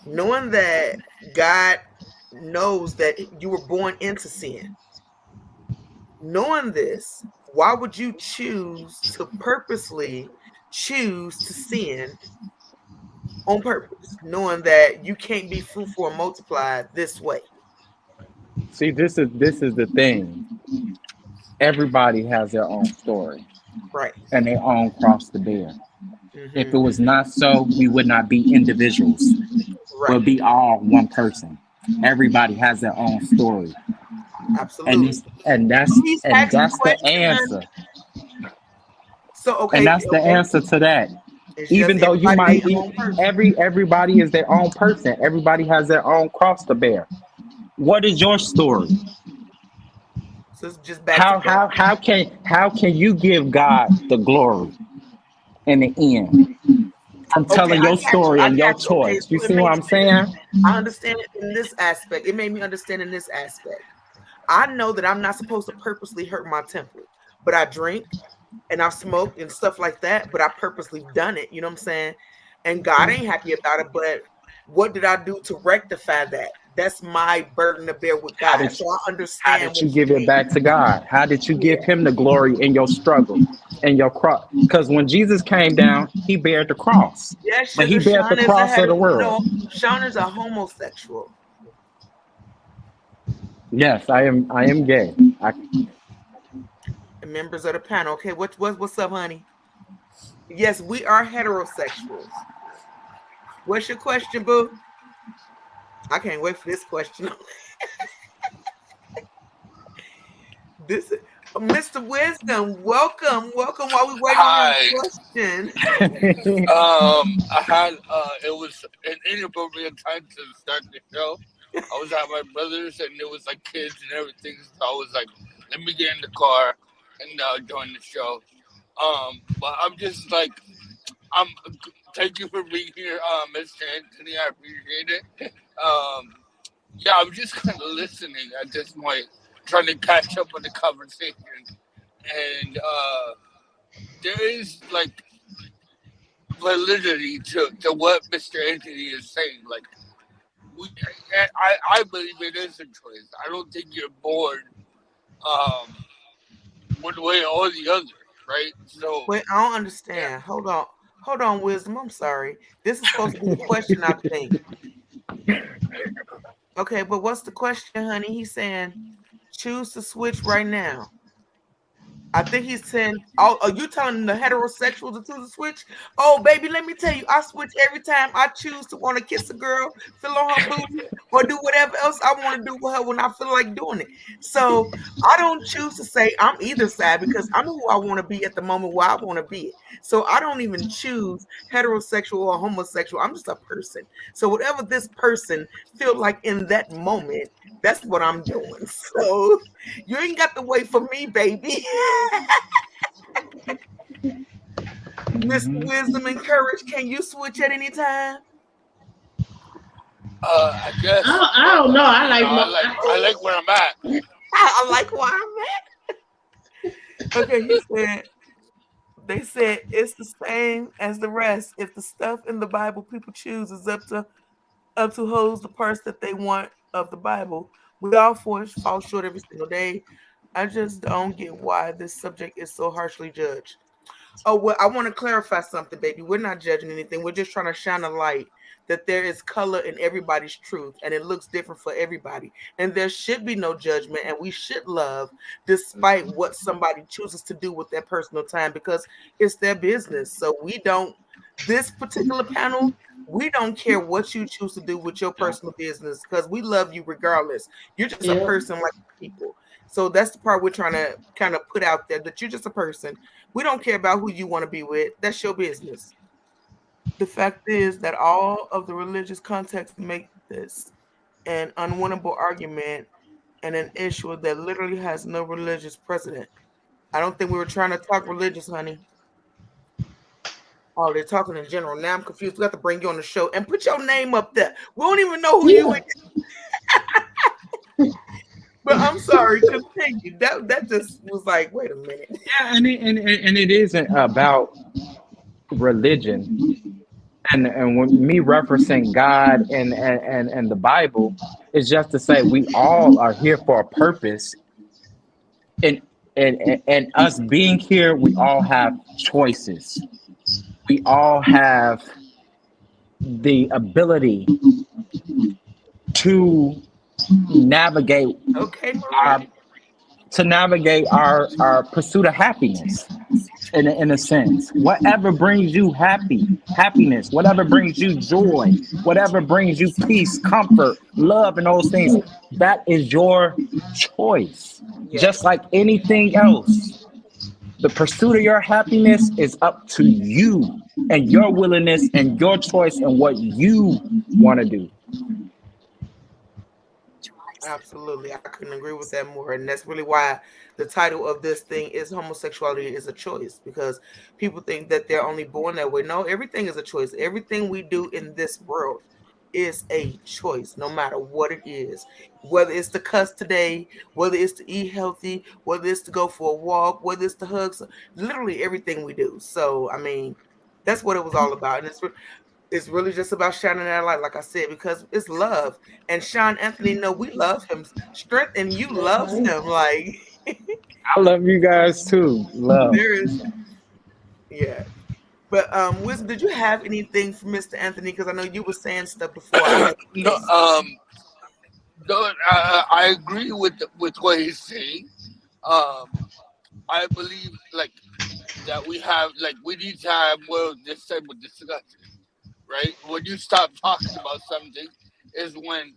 Knowing that God knows that you were born into sin. Knowing this, why would you choose to purposely choose to sin on purpose, knowing that you can't be fruitful and multiply this way? See, this is the thing. Everybody has their own story Right. and their own cross to bear. If Hmm. it was not so, we would not be individuals. We'll Right. be all one person. Everybody has their own story, and Absolutely. this, and So that's he's and asking that's the question, answer. honey. So And okay, that's the okay. answer to that. It's just Even though you everybody might their be own person. everybody is their own person. Everybody has their own cross to bear. What is your story? So it's just back to question. How can you give God the glory in the end from Okay, telling I your got you. story I and your got you. Okay, choice? You so it see what makes I'm sense. saying? I understand it in this aspect. It made me understand in this aspect. I know that I'm not supposed to purposely hurt my temple, but I drink and I've smoked and stuff like that, but I purposely done it. You know what I'm saying? And God ain't happy about it, but what did I do to rectify that? That's my burden to bear with How God. did So I how understand did what you you give it mean. back to God? How did you give Yeah. him the glory in your struggle and your cross? Because when Jesus came down, he bared the cross. Yeah, But he sugar. bared the Sean is a cross of hetero. the world. No, Sean is a homosexual. Yes, I am gay. And members of the panel. Okay, what's up, honey? Yes, we are heterosexuals. What's your question, boo? I can't wait for this question. This is Mr. Wisdom. Welcome, welcome. While we waiting on your Hi. question, I had it was an inappropriate time to start the show. I was at my brother's and it was like kids and everything, so I was like, let me get in the car and join the show. But I'm just like, I'm. Thank you for being here, Mr. Anthony. I appreciate it. Yeah, I'm just kind of listening at this point, trying to catch up on the conversation, and there is like validity to what Mr. Anthony is saying. Like we, I believe it is a choice. I don't think you're born um, one way or the other, right? So wait, I don't yeah, understand. Hold on, Wisdom. I'm sorry. This is supposed to be the question, I think. Okay, but what's the question, honey? He's saying choose to switch right now. I think he's saying, "Oh, are you telling the heterosexuals to choose a switch?" Oh, baby, let me tell you, I switch every time I choose to want to kiss a girl, feel on her booty, or do whatever else I want to do with her when I feel like doing it. So I don't choose to say I'm either side because I'm who I want to be at the moment where I want to be. So I don't even choose heterosexual or homosexual. I'm just a person. So whatever this person feel like in that moment, that's what I'm doing. So you ain't got to wait for me, baby. Mr. Mhm. Wisdom and Courage, can you switch at any time? I guess, I but don't know. I you know, like my. I like where I'm at. I like where I'm at. Okay, he said, they said it's the same as the rest. If the stuff in the Bible people choose is up to who's the parts that they want of the Bible, we all fall short every single day. I just don't get why this subject is so harshly judged. Oh, well, I want to clarify something, baby. We're not judging anything. We're just trying to shine a light that there is color in everybody's truth and it looks different for everybody. And there should be no judgment and we should love despite what somebody chooses to do with their personal time because it's their business. So we don't, this particular panel, we don't care what you choose to do with your personal business because we love you regardless. You're just a Yeah. person like people. So that's the part we're trying to kind of put out there that you're just a person. We don't care about who you want to be with. That's your business. The fact is that all of the religious contexts make this an unwinnable argument and an issue that literally has no religious precedent. I don't think we were trying to talk religious, honey. Oh, they're talking in general. Now I'm confused. We have to bring you on the show and put your name up there. We don't even know who you Yeah. is. But I'm sorry. Continue. That just was like, wait a minute. Yeah, and it isn't about religion. And when me referencing God and the Bible is just to say we all are here for a purpose, and and us being here, we all have choices. We all have the ability to navigate Okay, our Marie. our pursuit of happiness in a sense. Whatever brings you happiness, whatever brings you joy, whatever brings you peace, comfort, love, and those things, that is your choice. Just Yes. like anything else. The pursuit of your happiness is up to you and your willingness and your choice and what you want to do. Absolutely. I couldn't agree with that more. And that's really why the title of this thing is homosexuality is a choice, because people think that they're only born that way. No, everything is a choice. Everything we do in this world is a choice, no matter what it is. Whether it's to cuss today, whether it's to eat healthy, whether it's to go for a walk, whether it's to hug, literally everything we do. So, I mean, that's what it was all about. And it's really just about shining that light, like I said, because it's love. And Sean Anthony, no, we love him. Strength and you That's loves right. him. Like I love you guys too. Love. there is, yeah. But Wisdom, did you have anything for Mr. Anthony? Because I know you were saying stuff before. I had to No, say something. no, I agree with what he's saying. Um, I believe like that we have like we need to have more of this type of discussion, right? When you stop talking about something, is when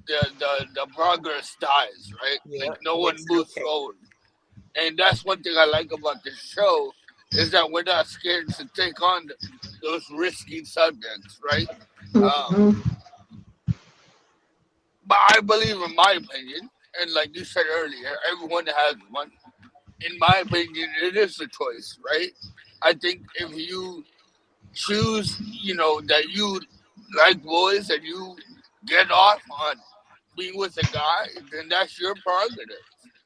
the progress dies, right? Yeah, Like no one makes it moves okay. forward, and that's one thing I like about this show is that we're not scared to take on those risky subjects, right? Um, Mm-hmm. but I believe, in my opinion, and like you said earlier, everyone has one. In my opinion, it is a choice, right? I think if you choose, that you like boys and you get off on being with a guy, then that's your prerogative,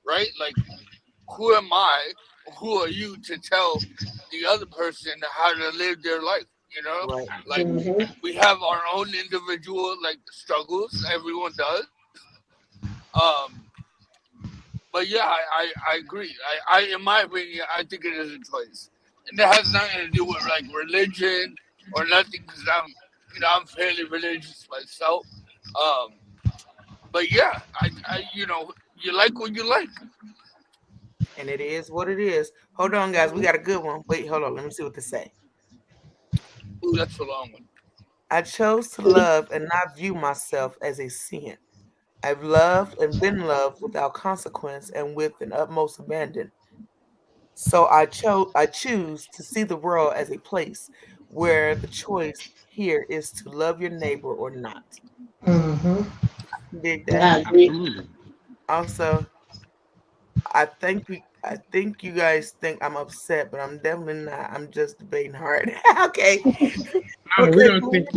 right? Like, who am I? Who are you to tell the other person how to live their life? Right. Like Mm-hmm. we have our own individual like struggles. Everyone does. Um, but yeah, I agree. In my opinion, I think it is a choice, and it has nothing to do with like religion or nothing. Because I'm fairly religious myself. Um, but yeah, you like what you like. And it is what it is. Hold on, guys. We got a good one. Wait, hold on. Let me see what they say. Ooh, that's a long one. I chose to love and not view myself as a sin. I've loved and been loved without consequence and with an utmost abandon. So I choose to see the world as a place where the choice here is to love your neighbor or not. Mm-hmm. Dig that. I agree. Absolutely. Also, I think you guys think I'm upset, but I'm definitely not. I'm just debating hard. Okay. No, we Okay. don't think.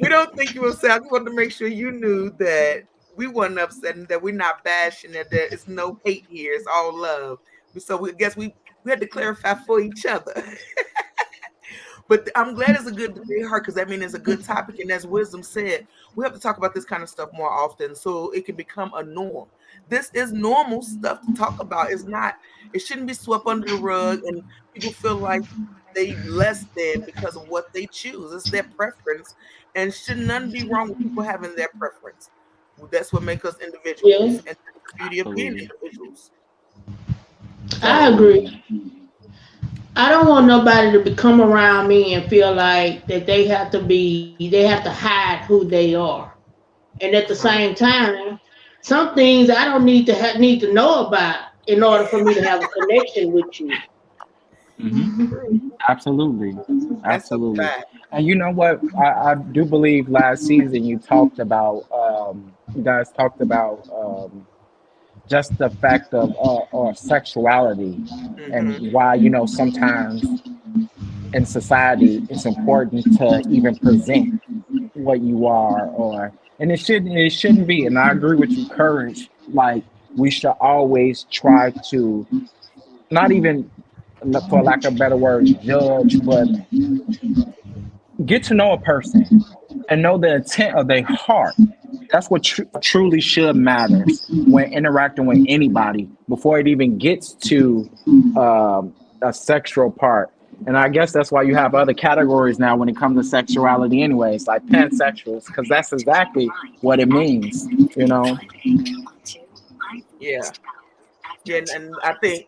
We don't think you upset. I just wanted to make sure you knew that we weren't upset and that we're not bashing that it's no hate here. It's all love. So we guess we had to clarify for each other. But I'm glad it's a good debate heart, because that means it's a good topic. And as Wisdom said, we have to talk about this kind of stuff more often so it can become a norm. This is normal stuff to talk about. It shouldn't be swept under the rug and people feel like they less than because of what they choose. It's their preference. And should none be wrong with people having their preference. That's what makes us Yeah, individuals. And that's the beauty of being Absolutely. individuals. I So agree. I don't want nobody to come around me and feel like that they have to hide who they are. And at the same right. time, some things I don't need to know about in order for me to have a connection with you. Hmm. True. Absolutely. That's a Absolutely. fact. And you know what? I do believe last season you guys talked about just the fact of or sexuality, Hmm. and why sometimes in society it's important to even present what you are, or and it shouldn't be. And I agree with you, courage. Like, we should always try to not even, for lack of better words, judge, but get to know a person and know the intent of their heart. That's what truly should matters when interacting with anybody before it even gets to a sexual part. And I guess that's why you have other categories now when it comes to sexuality, anyways, like pansexuals, because that's exactly what it means, you know? Yeah. Yeah, and I think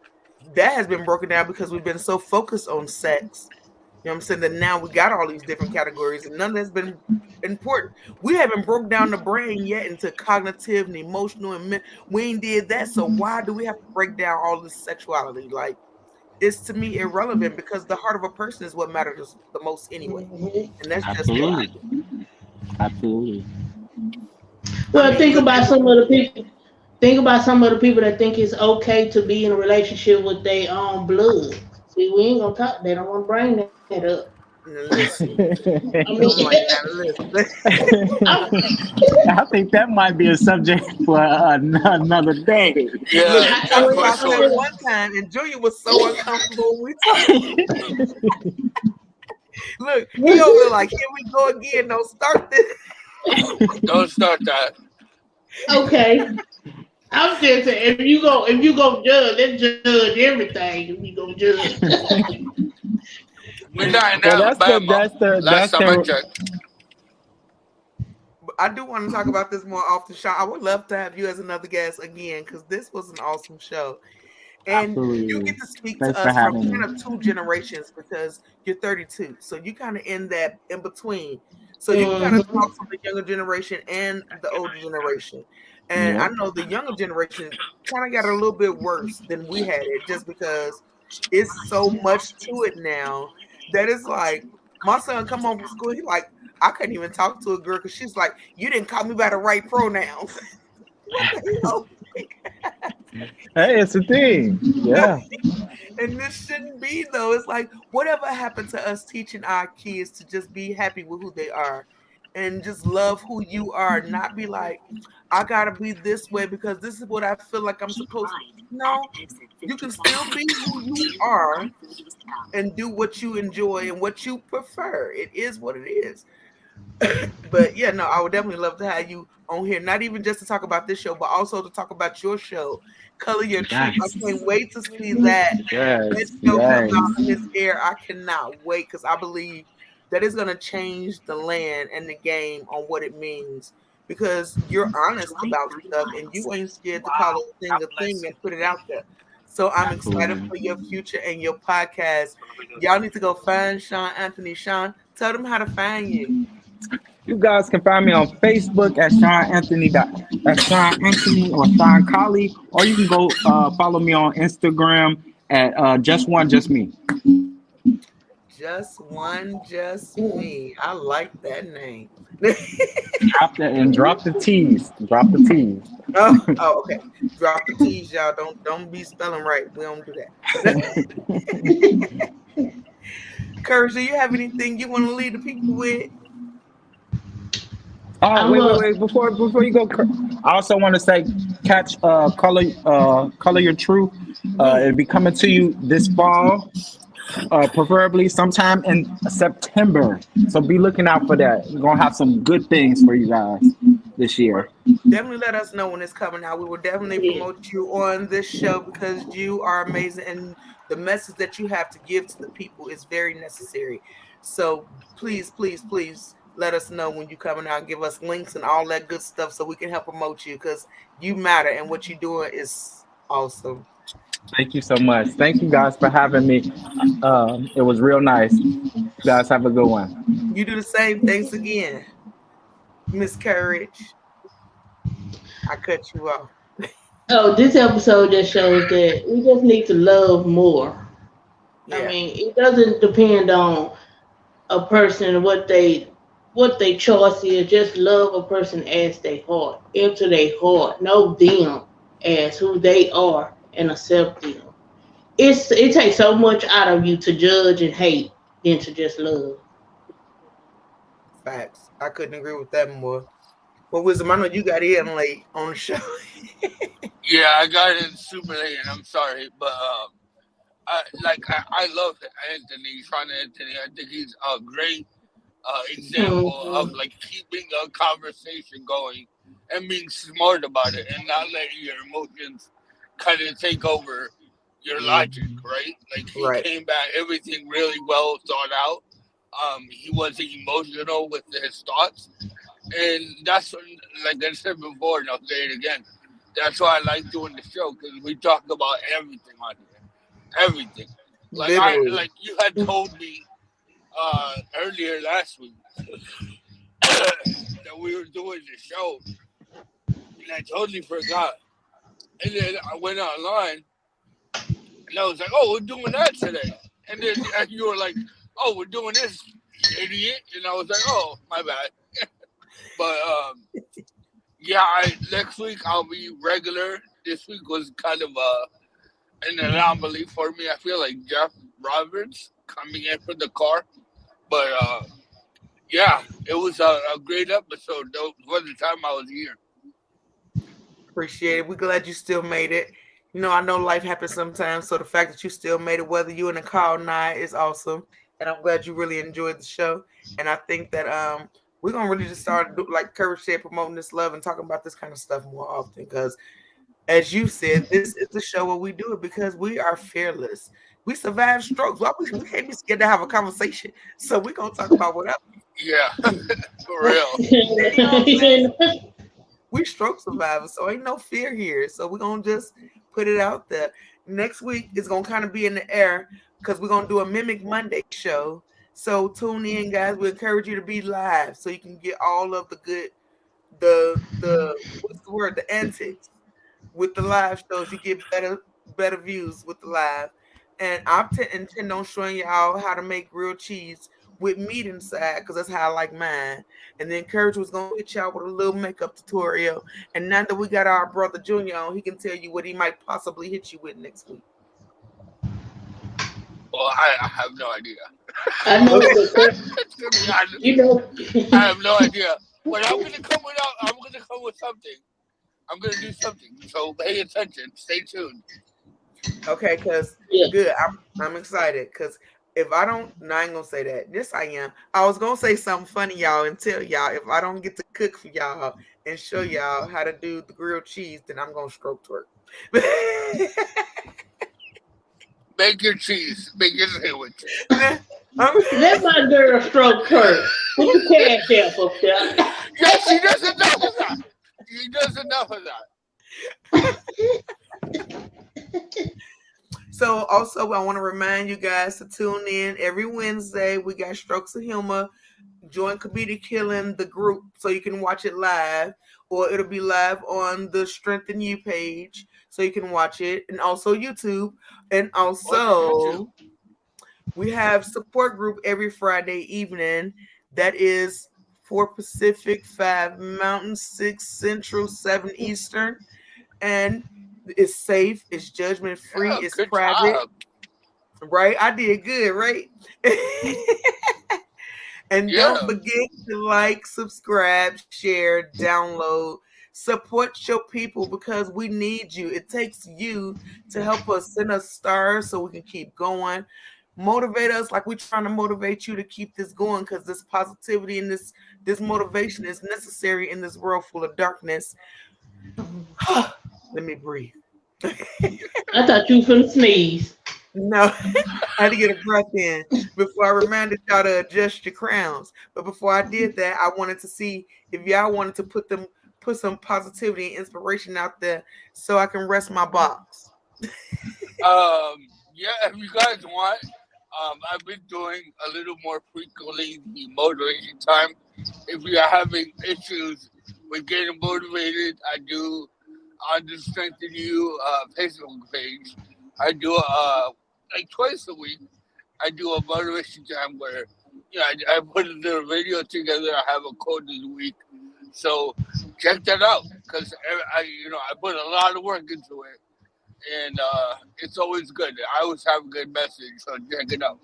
that has been broken down because we've been so focused on sex. You know what I'm saying? That now we got all these different categories and none that's been important. We haven't broke down the brain yet into cognitive and emotional and we ain't did that. So why do we have to break down all this sexuality? Like, it's to me irrelevant because the heart of a person is what matters the most anyway. And that's just what I Absolutely. Absolutely. I Well, mean, think look about at some of the people. Think about some of the people that think it's okay to be in a relationship with their own blood. See, we ain't gonna talk. They don't want to bring that up. listen. I mean, I'm like, now listen. I'm, I think that might be a subject for another day. Look, Yeah, we I, talked that about for I, that sure. I, one time, and Junior was so uncomfortable when we talked. Look, he over there like, here we go again. Don't start this. Don't start that. okay. I'm just saying, if you go judge, let's judge everything. If we go judge, We're not in Well, that's the Alabama. that's the Last that's time I the checked. But I do want to talk about this more often, Sean. I would love to have you as another guest again because this was an awesome show. And you get Absolutely. to speak to Thanks for us from having kind me. of two generations because you're 32. So you kind of in that in between. So you can kind of hmm talk from the younger generation and the older generation. And I Yep. know the younger generation kind of got a little bit worse than we had it just because it's so much to it now that it's like my son come home from school, he like, I couldn't even talk to a girl because she's like, you didn't call me by the right pronouns. What the hell? Hey, it's a thing. Yeah. And this shouldn't be though. It's like whatever happened to us teaching our kids to just be happy with who they are and just love who you are, not be like, I gotta be this way because this is what I feel like I'm supposed to. No, you can still be who you are and do what you enjoy and what you prefer. It is what it is. But yeah, no, I would definitely love to have you on here, not even just to talk about this show, but also to talk about your show, Color Your Truth. I Yes. can't wait to see that Yes. show come out Yes. in this air. I cannot wait because I believe that it's going to change the land and the game on what it means because you're honest about stuff and you ain't scared to call a thing and put it out there. So I'm excited Absolutely. for your future and your podcast. Y'all need to go find Sean Anthony. Sean, tell them how to find you. You guys can find me on Facebook at Sean Anthony at Sean Anthony or Sean Collie, or you can go follow me on Instagram at just one just me. Just one, just me. I like that name. Drop that and drop the T's. Drop the T's. Okay. Drop the T's, y'all. Don't be spelling right. We don't do that. Courage, do you have anything you want to leave the people with? Oh, I'm a, wait. Before you go, I also want to say, catch color your truth. It'll be coming to you this fall, preferably sometime in September. So be looking out for that. We're gonna have some good things for you guys this Well, year. definitely let us know when it's coming out. We will definitely yeah. promote you on this show because you are amazing and the message that you have to give to the people is very necessary. So please, please, please let us know when you're coming out. Give us links and all that good stuff so we can help promote you because you matter and what you're doing is awesome. Thank you so much. Thank you guys for having me. It was real nice. You guys have a good one. You do the same. Thanks again, Miss Courage. I cut you off. Oh, this episode just shows that we just need to love more. I Yeah. mean, it doesn't depend on a person and what they choice is. Just love a person as they heart, into their heart. Know them. as who they are and accept them. It takes so much out of you to judge and hate than to just love. Facts. I couldn't agree with that more. Well, Wisdom, I know you got in late on the show. Yeah, I got in super late, and I'm sorry, but I love Anthony, Sean Anthony. I think he's a great example of Mhm. like keeping a conversation going and being smart about it, and not letting your emotions kind of take over your logic. Mhm. Right? Like he Right. came back, everything really well thought out. He wasn't emotional with his thoughts, and that's what, like I said before, and I'll say it again. That's why I like doing the show because we talk about everything on here, everything. Literally. Like you had told me earlier last week that we were doing the show, and I totally forgot. And then I went online, and I was like, "Oh, we're doing that today." And then you were like, "Oh, we're doing this, you idiot," and I was like, "Oh, my bad." But yeah, next week I'll be regular. This week was kind of an anomaly for me. I feel like Jeff Roberts coming in for the car, but yeah, it was a great episode. Though for the time I was here. Appreciate it. We're glad you still made it. You know, I know life happens sometimes, so the fact that you still made it, whether you in the call or not, is awesome. And I'm glad you really enjoyed the show. And I think that we're gonna really just start like Courage said, promoting this love and talking about this kind of stuff more often. Because as you said, this is the show where we do it because we are fearless. We survive strokes. Why we can't be scared to have a conversation. So we're gonna talk about whatever. Yeah, for real. You know what I'm saying? We stroke survivors, so ain't no fear here. So we're gonna just put it out there. Next week is gonna kind of be in the air because we're gonna do a Mimic Monday show. So tune in, guys. We encourage you to be live so you can get all of the good, the what's the word, the antics with the live shows. You get better views with the live. And intend on showing y'all how to make grilled cheese with meat inside because that's how I like mine. And then Courage was gonna hit y'all with a little makeup tutorial. And now that we got our brother Junior on, he can tell you what he might possibly hit you with next week. Well, I have no idea. I know, but To be honest, you know, I have no idea. But I'm gonna come with something. I'm gonna do something. So pay attention. Stay tuned. Okay, because yeah. good. I'm excited because if I don't, no, I ain't gonna say that. Yes, I am. I was gonna say something funny, y'all, and tell y'all if I don't get to cook for y'all and show y'all how to do the grilled cheese, then I'm gonna stroke twerk. Make your cheese. Make your sandwich. Let my girl stroke her. Put the cash app up there. Yes, she does enough of that. She does enough of that. So also I want to remind you guys to tune in every Wednesday. We got Strokes of Humor. Join Comedic Killing the group so you can watch it live, or it'll be live on the Strengthen You page so you can watch it, and also YouTube. And What's YouTube? also we have support group every Friday evening. That is 4 Pacific, 5 Mountain, 6 Central, 7 Eastern, and it's safe, it's judgment free, Yeah, it's good private. job. Right? I did good, right? And don't Yeah. forget to like, subscribe, share, download, support your people because we need you. It takes you to help us send us stars so we can keep going. Motivate us like we're trying to motivate you to keep this going because this positivity and this motivation is necessary in this world full of darkness. Let me breathe. I thought you was finna sneeze. No, I had to get a breath in before I reminded y'all to adjust your crowns. But before I did that, I wanted to see if y'all wanted to put some positivity and inspiration out there so I can rest my box. Yeah, if you guys want, I've been doing a little more frequently the motivation time. If you are having issues with getting motivated, I do on the Strengthen You Facebook page. I do like twice a week. I do a motivation time where I put the video together. I have a quote of the week. So check that out because I put a lot of work into it, and it's always good. I always have a good message, so check it out.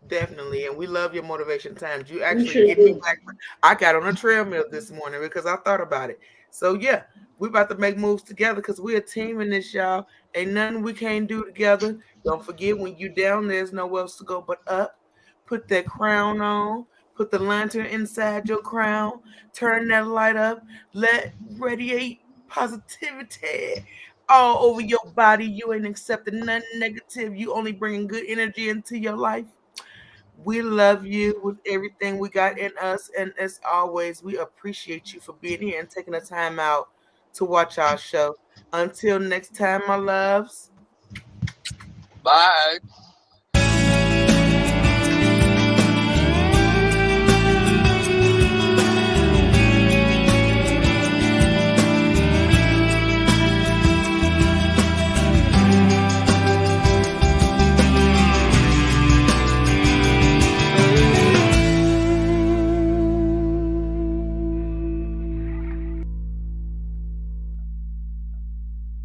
Definitely, and we love your motivation times. You We actually sure get me do. back. I got on a treadmill this morning because I thought about it. So yeah, we about to make moves together because we're a team in this, y'all. Ain't nothing we can't do together. Don't forget when you down, there's nowhere else to go but up. Put that crown on. Put the lantern inside your crown. Turn that light up. Let radiate positivity all over your body. You ain't accepting nothing negative. You only bringing good energy into your life. We love you with everything we got in us. And as always, we appreciate you for being here and taking the time out to watch our show. Until next time, my loves. Bye.